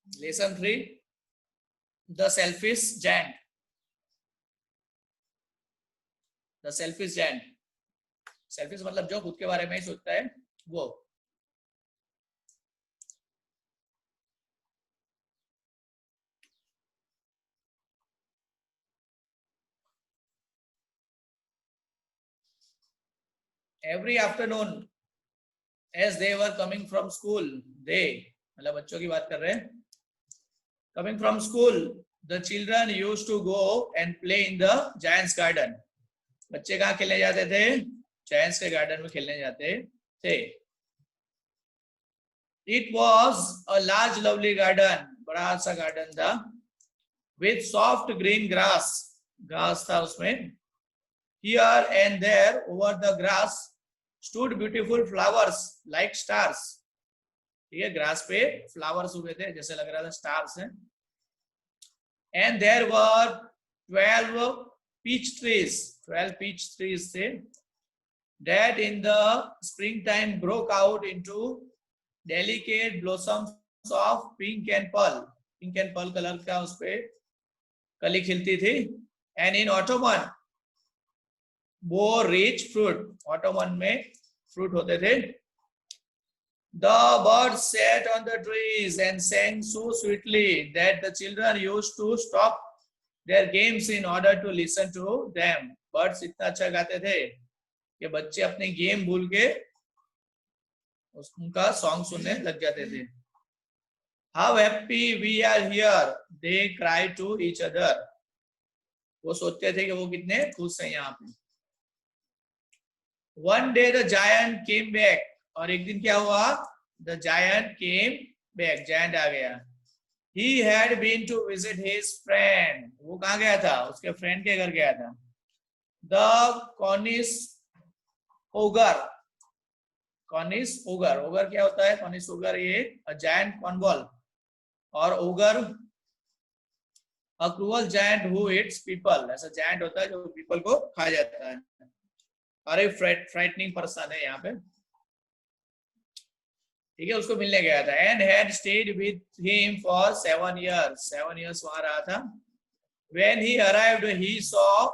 Lesson 3, the selfish giant. The selfish giant, selfish मतलब जो खुद के बारे में ही सोचता है वो। Every afternoon as they were coming from school, they मतलब बच्चों की बात कर रहे हैं। Coming from school the children used to go and play in the giant's garden. बच्चे कहाँ खेलने जाते थे? जायंट्स के गार्डन में खेलने जाते थे। It was a large lovely garden, बड़ा सा गार्डन था, with soft green grass, घास था उसमें। Here and there over the grass stood beautiful flowers like stars। ठीक है, ग्रास पे फ्लावर्स उगे थे जैसे लग रहा था स्टार्स हैं। And there were 12 peach trees, 12 peach trees थे, that in the springtime broke out into delicate blossoms of pink and pearl। Pink and pearl colour का उस पे कली खिलती थी। And in Ottoman bore rich fruit, Ottoman में fruit होते थे। The birds sat on the trees and sang so sweetly that the children used to stop their games in order to listen to them। Birds इतना अच्छा गाते थे कि बच्चे अपनी गेम भूल के उनका सॉन्ग सुनने लग जाते थे। How happy we are here, they cry to each other। वो सोचते थे कि वो कितने खुश हैं यहाँ पे। One day the giant came back, और एक दिन क्या हुआ? The giant came back, giant आ गया। He had been to visit his friend। वो कहाँ गया था? उसके फ्रेंड के घर गया था। The Cornish ogre, Cornish ogre, ogre क्या होता है? Cornish ogre ये a giant cornball, और ogre a cruel giant who eats people। ऐसा giant होता है जो people को खा जाता है। अरे फ्राइटनिंग पर्सन है यहाँ पे, ठीक है। उसको मिलने गया था। And had stayed with him for 7 years, 7 years वहां रहा था। When he arrived he saw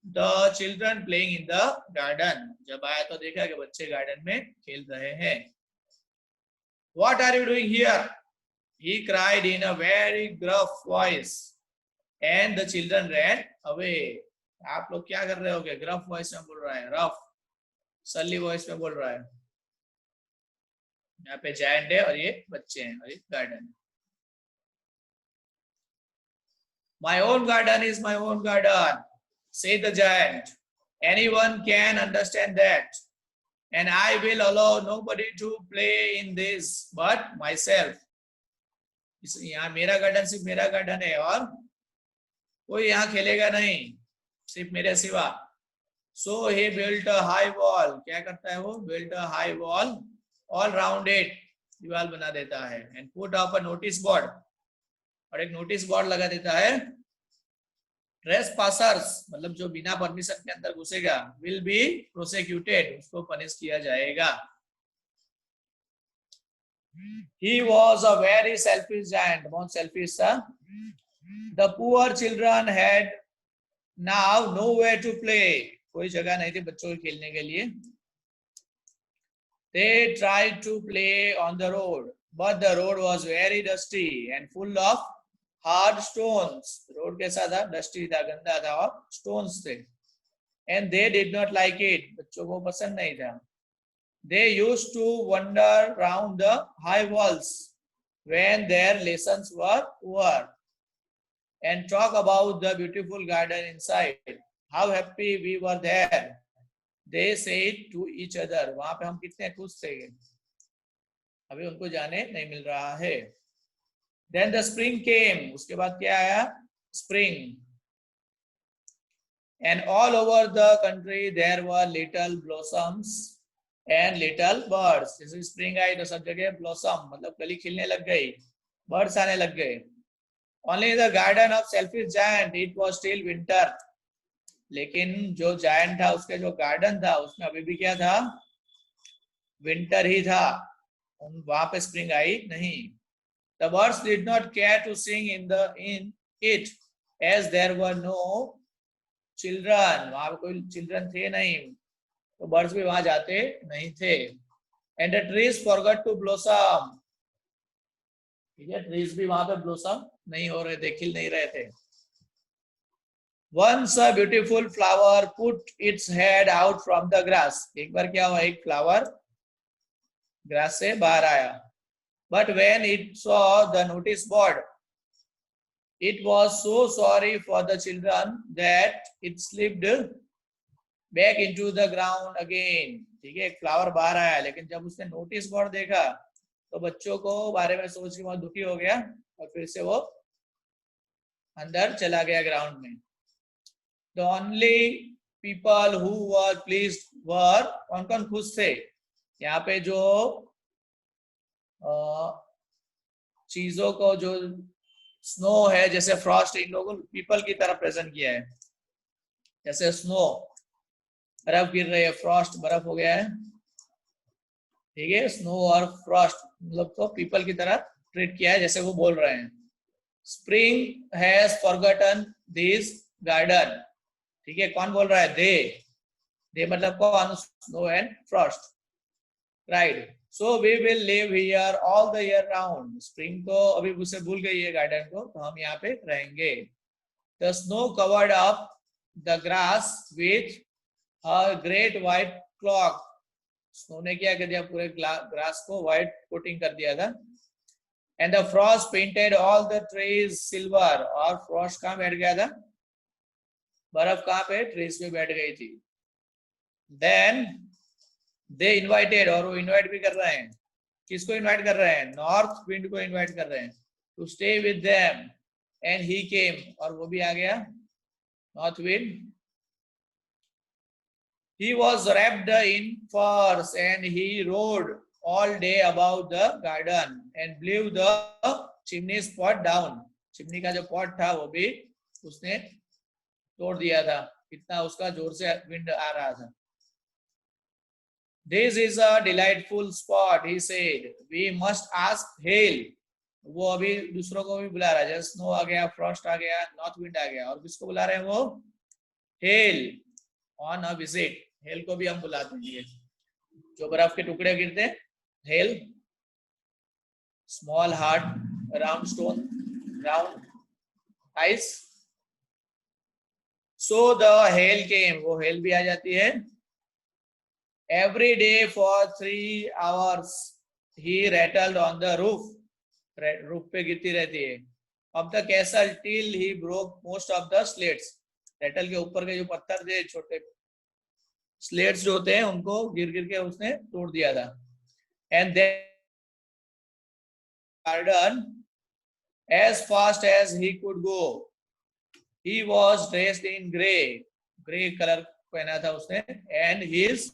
the children playing in the garden। जब आया तो देखा कि बच्चे गार्डन में खेल रहे हैं। What are you doing here? He cried in a very gruff voice and the children ran away। आप लोग क्या कर रहे होगे? ग्रफ वॉइस में बोल रहा है, रफ सली वॉइस में बोल रहा है। यहाँ पे जायंट है और ये बच्चे हैं और ये गार्डन है। My own garden is my own garden, said the giant। Anyone can understand that, and I will allow nobody to play in this but myself। यहाँ मेरा गार्डन सिर्फ मेरा गार्डन है और कोई यहाँ खेलेगा नहीं सिर्फ मेरे सिवा। So he built a high wall। क्या करता है वो? Built a high wall all round it, दीवार बना देता है। And put up a notice board, और एक नोटिस बोर्ड लगा देता है। ट्रेसपासर्स मतलब जो बिना परमिशन के अंदर घुसेगा विल बी प्रोसिक्यूटेड, उसको पनिश किया जाएगा। He was a very selfish giant, बहुत selfish था। The poor children had now nowhere to play, कोई जगह नहीं थी बच्चों के खेलने के लिए। They tried to play on the road, but the road was very dusty and full of hard stones। Road कैसा था? डस्टी था, गंदा था और स्टोन्स थे। And they did not like it, बच्चों को पसंद नहीं था। They used to wander round the high walls when their lessons were over and talk about the beautiful garden inside। How happy we were there, they said to each other। वहां पे हम कितने खुश थे, अभी उनको जाने नहीं मिल रहा है। Then the spring came, उसके बाद क्या आया? Spring। And all over the country there were little blossoms and little birds। जैसे spring आई तो सब जगह blossom मतलब कली खिलने लग गई, birds आने लग गए। Only the garden of selfish giant it was still winter। लेकिन जो जायंट था उसके जो गार्डन था उसमें अभी भी क्या था? विंटर ही था, वहां पे स्प्रिंग आई नहीं। The birds did not care to sing in it as there were no children. वहां पे कोई children थे नहीं, तो birds भी वहां जाते नहीं थे. And the trees forgot to blossom. ठीक है, trees भी वहां पे blossom नहीं हो रहे थे, खिल नहीं रहे थे. Once a beautiful flower put its head out from the grass. एक बार क्या हुआ, एक flower grass से बाहर आया. But when it saw the notice board, it was so sorry for the children that it slipped back into the ground again. ठीक है, एक फ्लावर बाहर आया, लेकिन जब उसने नोटिस बोर्ड देखा तो बच्चों को बारे में सोच के बहुत दुखी हो गया और फिर से वो अंदर चला गया ग्राउंड में. The only people who were pleased were, कौन कौन खुश थे यहाँ पे, जो चीजों को, जो स्नो है जैसे फ्रॉस्ट, इन लोगों पीपल की तरह प्रेजेंट किया है. जैसे स्नो बर्फ गिर रही है, फ्रॉस्ट बर्फ हो गया है. ठीक है, स्नो और फ्रॉस्ट मतलब तो पीपल की तरह ट्रीट किया है, जैसे वो बोल रहे हैं. Spring has forgotten this garden. ठीक है, कौन बोल रहा है, दे मतलब कौन, snow and Frost, right. So we will live here all the year round. Spring तो अभी उसे भूल गई है गार्डन को, तो हम यहाँ पे रहेंगे. The snow covered up the grass with a great white cloth. Snow ने क्या कर दिया, पूरे ग्रास को व्हाइट कोटिंग कर दिया था. And the frost painted all the trees silver. और फ्रॉस्ट कहाँ बैठ गया था, बर्फ कहाँ पे, ट्रीज पे बैठ गई थी. Then they invited, और वो इनवाइट भी कर रहे हैं. किसको इनवाइट कर रहे हैं, नॉर्थ विंड को इनवाइट कर रहे हैं to stay with them. And he came, और वो भी आ गया, north wind. He was wrapped in furs and he rode all day about the garden and blew the chimney pot down. Chimney का जो पॉट था वो भी उसने तोड़ दिया था, इतना उसका जोर से विंड आ रहा था. This is a delightful spot, he said. We must ask hail. वो अभी दूसरों को भी बुला रहा है, जैसे स्नो आ गया, फ्रॉस्ट आ गया, नॉर्थ विंड आ गया, और किसको बुला रहे हैं वो, hello on a visit. Hello को भी हम बुलाते हैं, जो बर्फ के टुकड़े गिरते हैं, hail. Small hard round stone, round ice. So the hail came, वो हेल भी आ जाती है. Every day for 3 hours he rattled on the roof. Roof पे गिरती रहती है. Of the castle till he broke most of the slates. Rattle के ऊपर के जो पत्थर थे, छोटे स्लेट्स जो होते हैं, उनको गिर गिर के उसने तोड़ दिया था. And then garden as fast as he could go. He was dressed in grey. Grey colour पहना था उसने. And his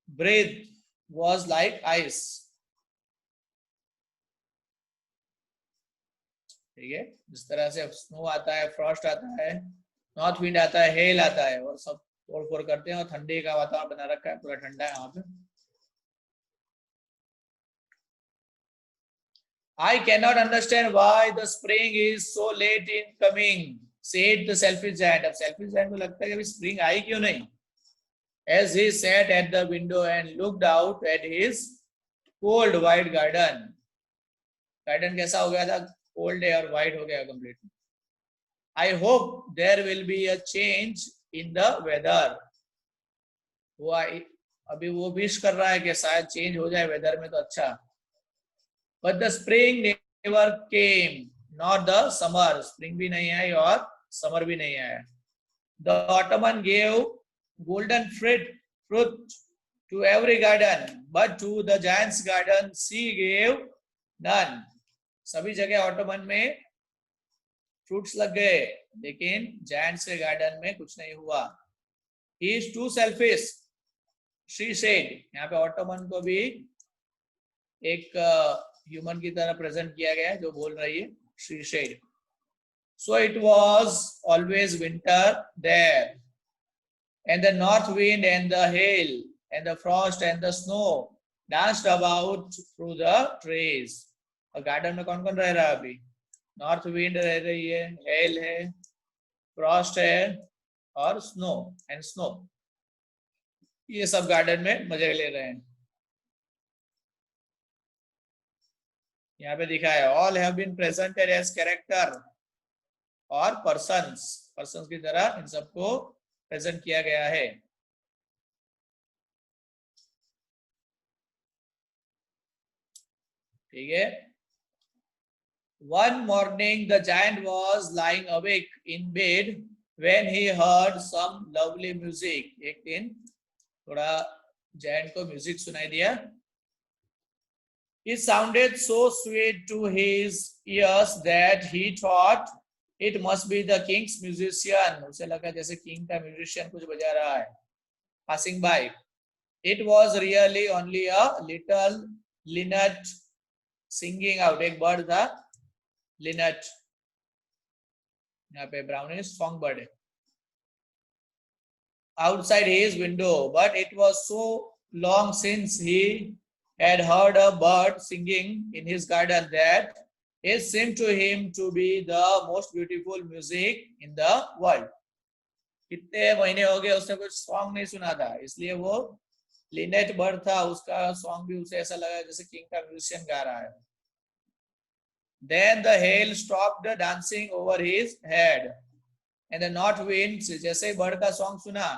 breath was like ice. ठीक है, जिस तरह से स्नो आता है, फ्रॉस्ट आता है, नॉर्थ विंड आता है, हेल आता है, और सब तोड़ फोड़ करते हैं, और ठंडे का वातावरण बना रखा है, पूरा ठंडा है वहां पे. I cannot understand why the spring is so late in coming, said the selfish giant. अब selfish giant को लगता है कि अभी स्प्रिंग आई क्यों नहीं. As he sat at the window and looked out at his cold white garden. Garden कैसा हो गया था, cold है और white हो गया completely. I hope there will be a change in the weather. वो अभी वो विश कर रहा है कि शायद चेंज हो जाए वेदर में तो अच्छा. But the spring never came, nor the summer. Spring भी नहीं आई और summer भी नहीं आया. The autumn gave golden fruit to every garden, but to the giant's garden she gave none. सभी जगह ऑटोमन में फ्रूट्स लग गए, लेकिन जायंट्स के गार्डन में कुछ नहीं हुआ. He is too selfish, she said. यहाँ पे ऑटोमन को भी एक ह्यूमन की तरह प्रेजेंट किया गया है, जो बोल रही है, she said. So it was always winter there, and the north wind and the hail and the frost and the snow danced about through the trees. और गार्डन में कौन कौन रह रहा है अभी? नॉर्थ विंड रह रही है, हेल है, फ्रॉस्ट है और स्नो एंड स्नो, ये सब गार्डन में मजे ले रहे हैं। यहाँ पे दिखा है all have been presented as character और पर्सन्स की तरह इन सबको प्रेजेंट किया गया है। ठीक है। One morning the giant was lying awake in bed when he heard some lovely music. एक दिन थोड़ा giant को म्यूजिक सुनाई दिया। It sounded so sweet to his ears that he thought it must be the king's musician. उसे लगा जैसे king का musician कुछ बजा रहा है। Passing by, it was really only a little linnet singing out. एक bird था linnet, यहाँ पे brownish songbird है, outside his window, but it was so long since he had heard a bird singing in his garden that it seemed to him to be the most beautiful music in the world. कितने महीने हो गए उसने कुछ song नहीं सुना था, इसलिए वो लिनेट बर्ड था, उसका सॉन्ग भी उसे ऐसा लगा जैसे किंग का म्यूजिशियन गा रहा है। Then the hail stopped dancing over his head, and the north wind, जैसे ही बर्ड का सॉन्ग सुना,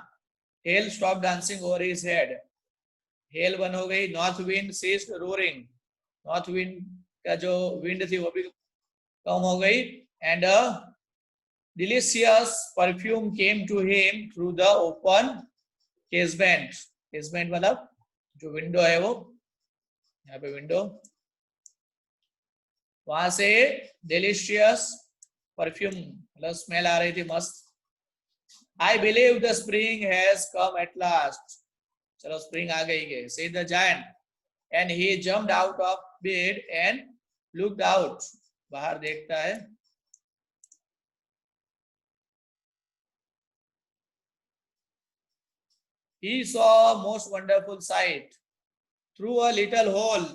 hail stopped dancing over his head, hello बंद हो गई। North wind ceased roaring, north wind का जो विंड थी वो भी कम हो गई। And a delicious perfume came to him through the open casement, casement मतलब जो विंडो है वो, यहाँ पे विंडो, वहां से डिलीशियस परफ्यूम मतलब स्मेल आ रही थी मस्त। I believe the spring has come at last, चलो स्प्रिंग आ गई है, said the giant, and he jumped out of bed and looked out, बाहर देखता है। He saw a most wonderful sight. Through a little hole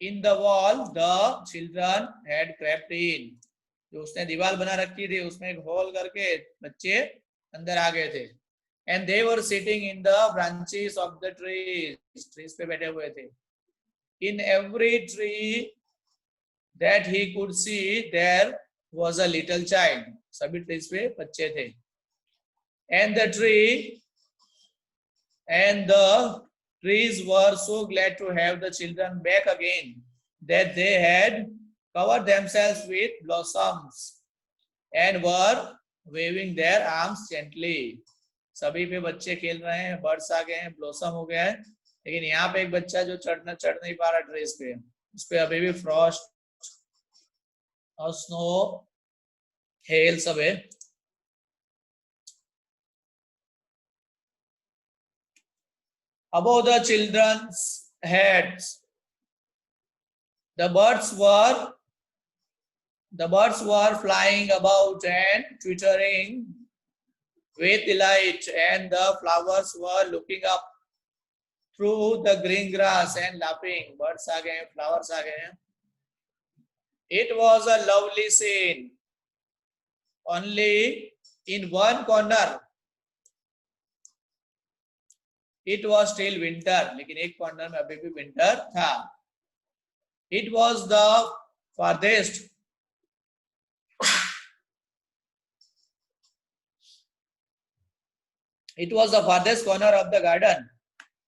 in the wall, the children had crept in. जो उसने दीवार बना रखी थी उसमें एक होल करके बच्चे अंदर आ गए थे। And they were sitting in the branches of the trees, trees पे बैठे हुए थे। In every tree that he could see, there was a little child. सभी trees पे बच्चे थे। And the trees were so glad to have the children back again that they had covered themselves with blossoms and were waving their arms gently. सभी पे बच्चे खेल रहे हैं, बर्ड्स आ गए हैं, ब्लॉसम हो गया है, लेकिन यहाँ पे एक बच्चा जो चढ़ नहीं पा रहा ट्रीज पे, उस पे अभी भी फ्रॉस्ट और स्नो हेल सब है। Above the children's heads, the birds were flying about and twittering with delight, and the flowers were looking up through the green grass and laughing. Birds आ गए, flowers आ गए। It was a lovely scene. Only in one corner it was still winter, लेकिन एक corner में अभी भी winter था। It was the farthest corner of the garden,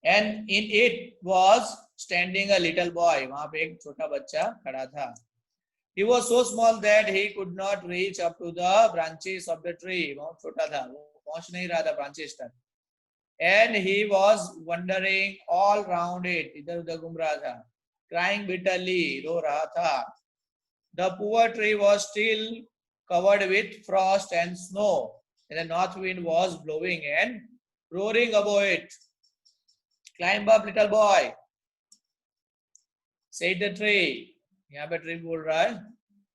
and in it was standing a little boy. वहां पे एक छोटा बच्चा खड़ा था। He was so small that he could not reach up to the branches of the tree. बहुत छोटा था, वो पहुंच नहीं रहा था branches तक। And he was wandering all round it, इधर उधर घूम रहा था, crying bitterly, रो रहा था। The poor tree was still covered with frost and snow, and the north wind was blowing and roaring above it. Climb up, little boy, said the tree. यहाँ पे tree बोल रहा है।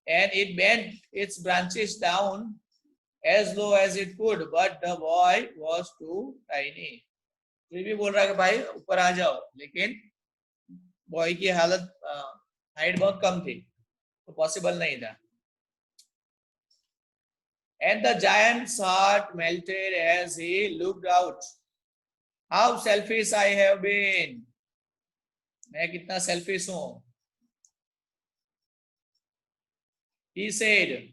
And it bent its branches down as low as it could, but the boy was too tiny. Tree भी बोल रहा है कि भाई ऊपर आ जाओ, लेकिन बॉय की हालत हाइट बहुत कम थी तो पॉसिबल नहीं था. And the giant's heart melted as he looked out. How selfish I have been. मैं कितना selfish हूँ. He said,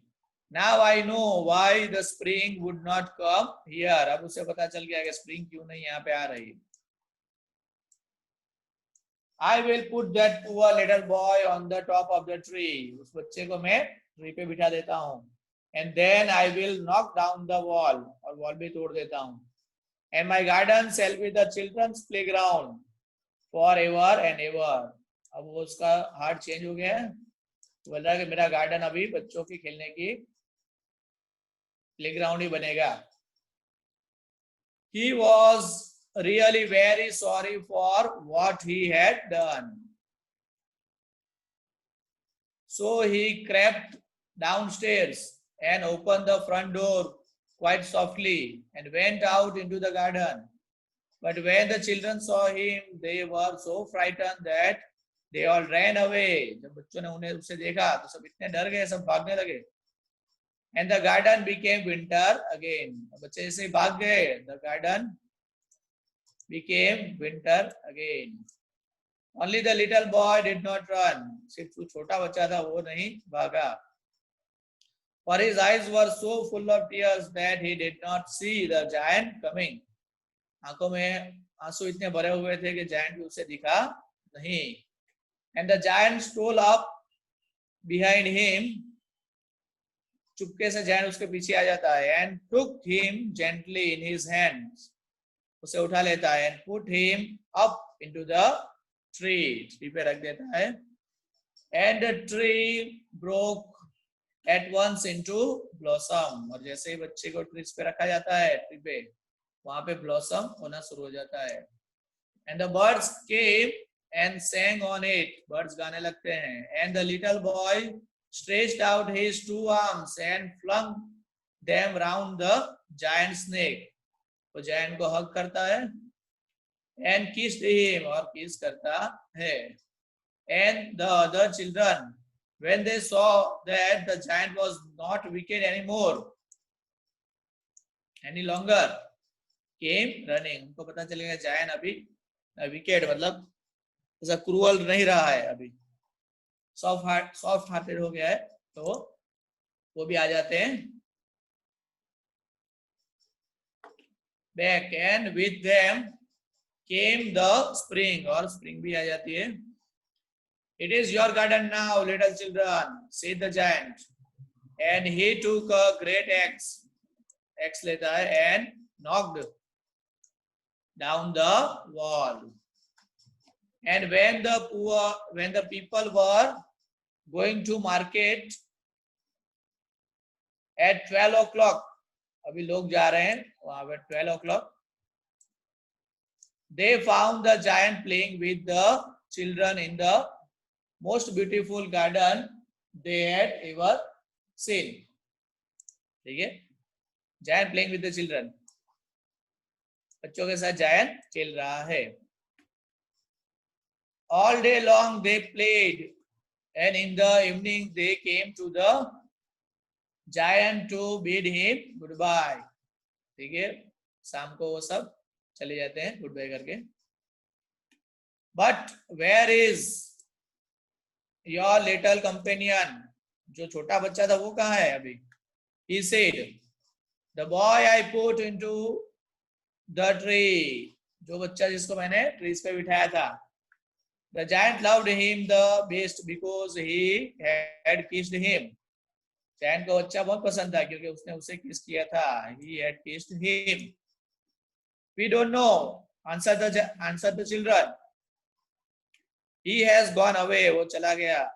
now I know why the spring would not come here. अब उसे पता चल गया कि spring क्यों नहीं यहाँ पे आ रही. I will put that poor little boy on the top of the tree. उस बच्चे को मैं ट्री पे बिठा देता हूँ. And then I will knock down the wall. और वॉल भी तोड़ देता हूँ. And my garden shall be the children's playground forever and ever. अब वो उसका हार्ट चेंज हो गया है. बोल रहा है कि मेरा गार्डन अभी बच्चों की खेलने की प्लेग्राउंड ही बनेगा. He was really very sorry for what he had done. So he crept downstairs and opened the front door quite softly and went out into the garden. But when the children saw him, they were so frightened that they all ran away. जब बच्चों ने उन्हें उसे देखा तो सब इतने डर गए, सब भागने लगे. And the garden became winter again. बच्चे जैसे भाग गए, the garden became winter again. Only the little boy did not run. सिर्फ जो छोटा बच्चा था वो नहीं भागा. For his eyes were so full of tears that he did not see the giant coming. आंखों में आंसू इतने भरे हुए थे कि जायंट भी उसे दिखा नहीं. And the giant stole up behind him. चुपके से जायंट उसके पीछे आ जाता है. And took him gently in his hands. उसे उठा लेता है. And put him up into the tree. Tree पे रख देता है. And the tree broke at once into blossom. और जैसे ही बच्चे को ट्री पे रखा जाता है ट्री पे, वहां पे ब्लॉसम होना शुरू हो जाता है. And the birds came and sang on it. Birds गाने लगते हैं. And the little boy stretched out his two arms and flung them round the giant's neck. वो जायंट को हग करता है. And kissed him, और किस करता है. And the other children, when they saw that the giant was not wicked anymore, any longer, came running. उनको पता चलेगा जायंट अभी विकेट मतलब ऐसा क्रूअल नहीं रहा है, अभी सॉफ्ट हार्टेड हो गया है, तो वो भी आ जाते हैं back. And with them came the spring, और स्प्रिंग भी आ जाती है. It is your garden now little children, said the giant. And he टूक अ ग्रेट एक्स, एक्स लेता है. And knocked down the wall. And when the people were going to market at 12 o'clock, अभी लोग जा रहे हैं वहां पे 12 o'clock, they found the giant playing with the children in the most beautiful garden they had ever seen. ठीक है, giant playing with the children, बच्चों के साथ जायंट खेल रहा है. All day long they played, and in the evening they came to the giant to bid him goodbye. ठीक है, शाम को वो सब चले जाते हैं गुड बाय करके. But where is your little companion? जो छोटा बच्चा था वो कहाँ है अभी? He said, the boy I put into the tree. जो बच्चा जिसको मैंने ट्रीज पे बिठाया था. The giant loved him the best because he had kissed him. Giant को बच्चा बहुत पसंद था क्योंकि उसने उसे किस किया था. He had kissed him. We don't know, answered the children. He has gone away. वो चला गया.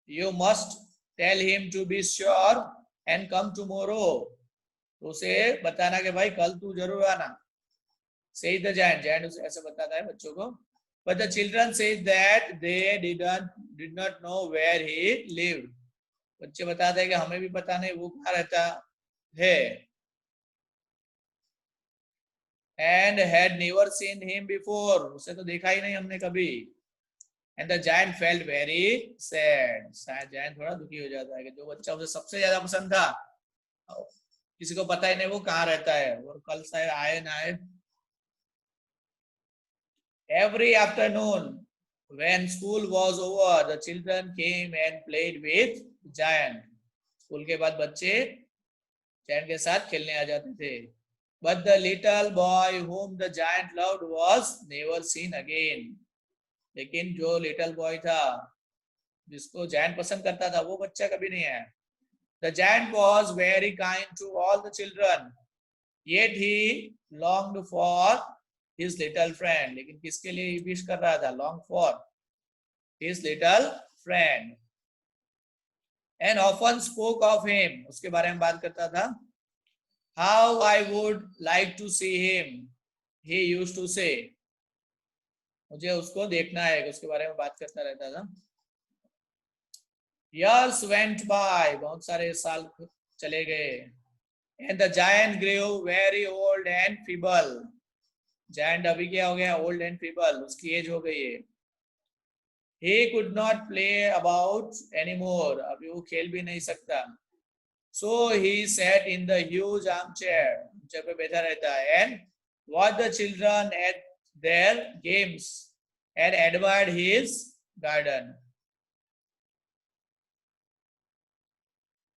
You must tell him to be sure and come tomorrow. तो उसे बताना कि भाई कल तू जरूर आना. Said the giant. Giant उसे ऐसे बताता है बच्चों को. But the children said that they did not know where he lived. बच्चे बताते हैं कि हमें भी पता नहीं वो कहाँ रहता है. And had never seen him before. उसे तो देखा ही नहीं हमने कभी. And the giant felt very sad. Giant थोड़ा दुखी हो जाता है कि जो बच्चा उसे सबसे ज्यादा पसंद था, किसी को पता ही नहीं वो कहाँ रहता है और कल शायद आए ना आए. Every afternoon, when school was over, the children came and played with giant. School के बाद बच्चे giant के साथ खेलने आ जाते थे. But the little boy whom the giant loved was never seen again. लेकिन जो little boy था जिसको giant पसंद करता था वो बच्चा कभी नहीं आया. The giant was very kind to all the children, yet he longed for his little friend. लेकिन किसके लिए विश कर रहा था? Long for his little friend, and often spoke of him. उसके बारे में बात करता था. How I would like to see him, he used to say. मुझे उसको देखना है, उसके बारे में बात करता रहता था. Years went by, बहुत सारे साल चले गए. And the giant grew very old and feeble. Giant अभी क्या हो गया? Old and feeble. उसकी एज हो गई है. He could not play about anymore. अभी वो खेल भी नहीं सकता. So he sat in the huge armchair. Armchair पे बैठा रहता है. And watched the children at their games and admired his garden.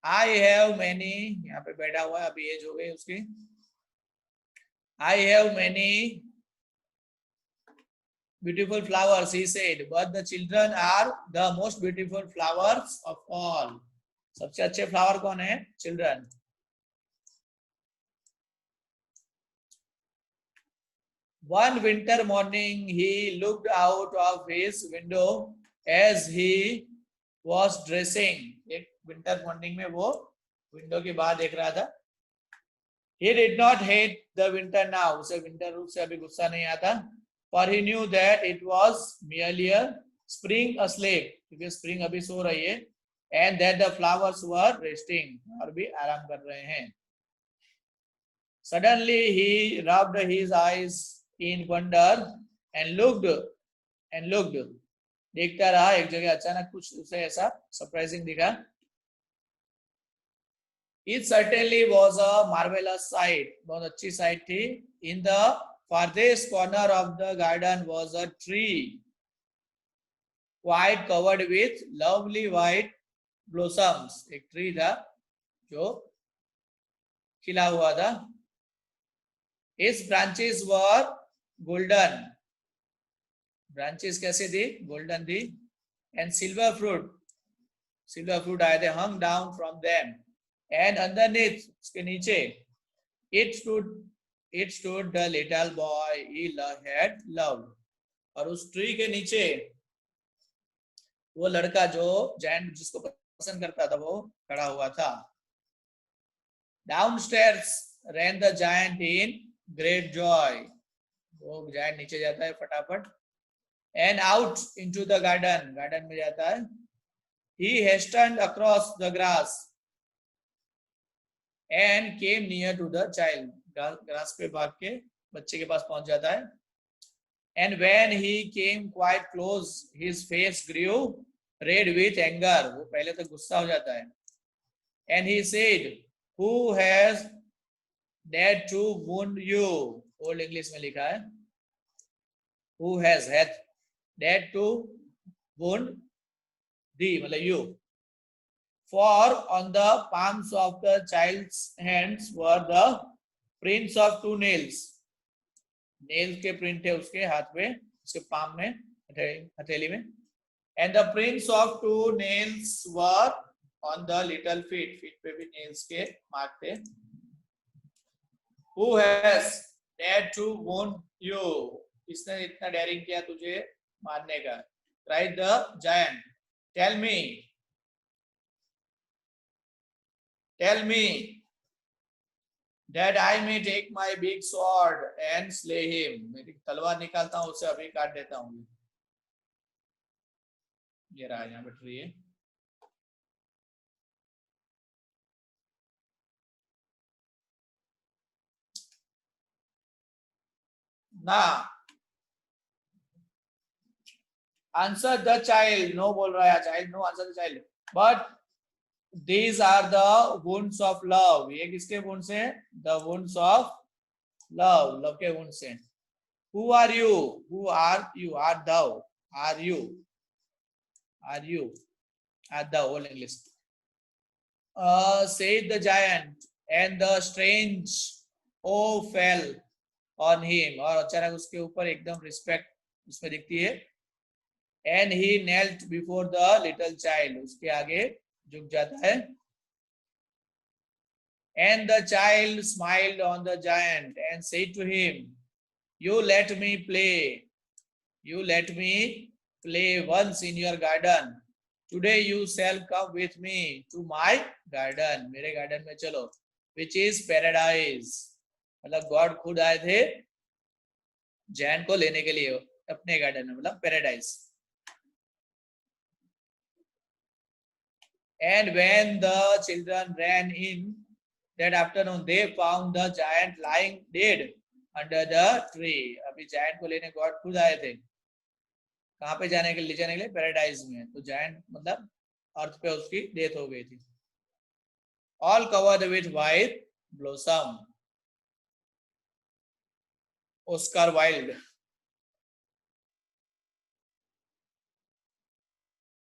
I have many, यहाँ पे बैठा हुआ है, अभी एज हो गई उसकी. I have many beautiful flowers, he said, but the children are the most beautiful flowers of all. सबसे अच्छे फ्लावर कौन है? Children. One winter morning, he looked out of his window as he was dressing. एक winter morning में वो window के बाहर देख रहा था. He did not hate the winter now. उसे winter रूप से अभी गुस्सा नहीं आता. For he knew that it was merely a spring asleep, क्योंकि spring अभी सो रही है, and that the flowers were resting, और भी आराम कर रहे हैं. Suddenly he rubbed his eyes in wonder and looked. देखता रहा, एक जगह अचानक कुछ उसे ऐसा सरप्राइजिंग दिखा. It certainly was a marvelous sight. बहुत अच्छी sight थी. In the farthest corner of the garden was a tree, quite covered with lovely white blossoms. एक tree था जो खिला हुआ था. Its branches were golden. Branches कैसे थी? Golden थी. And silver fruit आए थे, hung down from them. And underneath, उसके नीचे, it stood the little boy he had loved. और उस ट्री के नीचे वो लड़का जो जायंट जिसको पसंद करता था वो खड़ा हुआ था. Downstairs ran the giant in great joy. वो जायंट नीचे जाता है फटाफट. And out into the garden में जाता है. He hastened across the grass and came near to the child. Grass पे भाग के बच्चे के पास पहुंच जाता है. And when he came quite close, his face grew red with anger. वो पहले तो गुस्सा हो जाता है. And he said, who has dared to wound you? Old English में लिखा है, who hath dared to wound thee, मतलब you. For on the palms of the child's hands were the prints of 2 nails. Nail के print है उसके हाथ में, उसके पाम में, हथेली में. And the prints of 2 nails were on the little feet. feet पे भी nails के मार्क थे. Who has dared to wound you? किसने इतना डेयरिंग किया तुझे मारने का? Cried the giant. Tell me that I may take my big sword and slay him. मेरी तलवार निकालता हूँ, उसे अभी काट देता हूँ. ये रहा, यहाँ बैठ रही है. Now answer the child, no बोल रहा है child, no answer the child, but these are the wounds of love. ये किसके wounds हैं? The wounds of love, love के wounds हैं. Who are you? Who are you? Are thou? Are you? Are you? Are thou? All English. Said the giant, and the strange awe fell on him. और अचानक उसके ऊपर एकदम respect उसमें दिखती है. And he knelt before the little child. उसके आगे झुक जाता है. And the child smiled on the giant and said to him, you let me play. You let me play once in your garden. Today you shall come with me to my garden. मेरे garden में चलो. Which is paradise. मतलब God खुद आए थे जैन को लेने के लिए अपने garden में, मतलब paradise. And when the children ran in that afternoon, they found the giant lying dead under the tree. अभी giant को लेने God खुद आए थे. कहाँ पे जाने के लिए? जाने के लिए पैराडाइज में. तो giant मतलब अर्थ पे उसकी डेथ हो गई थी. All covered with white blossom. Oscar Wilde.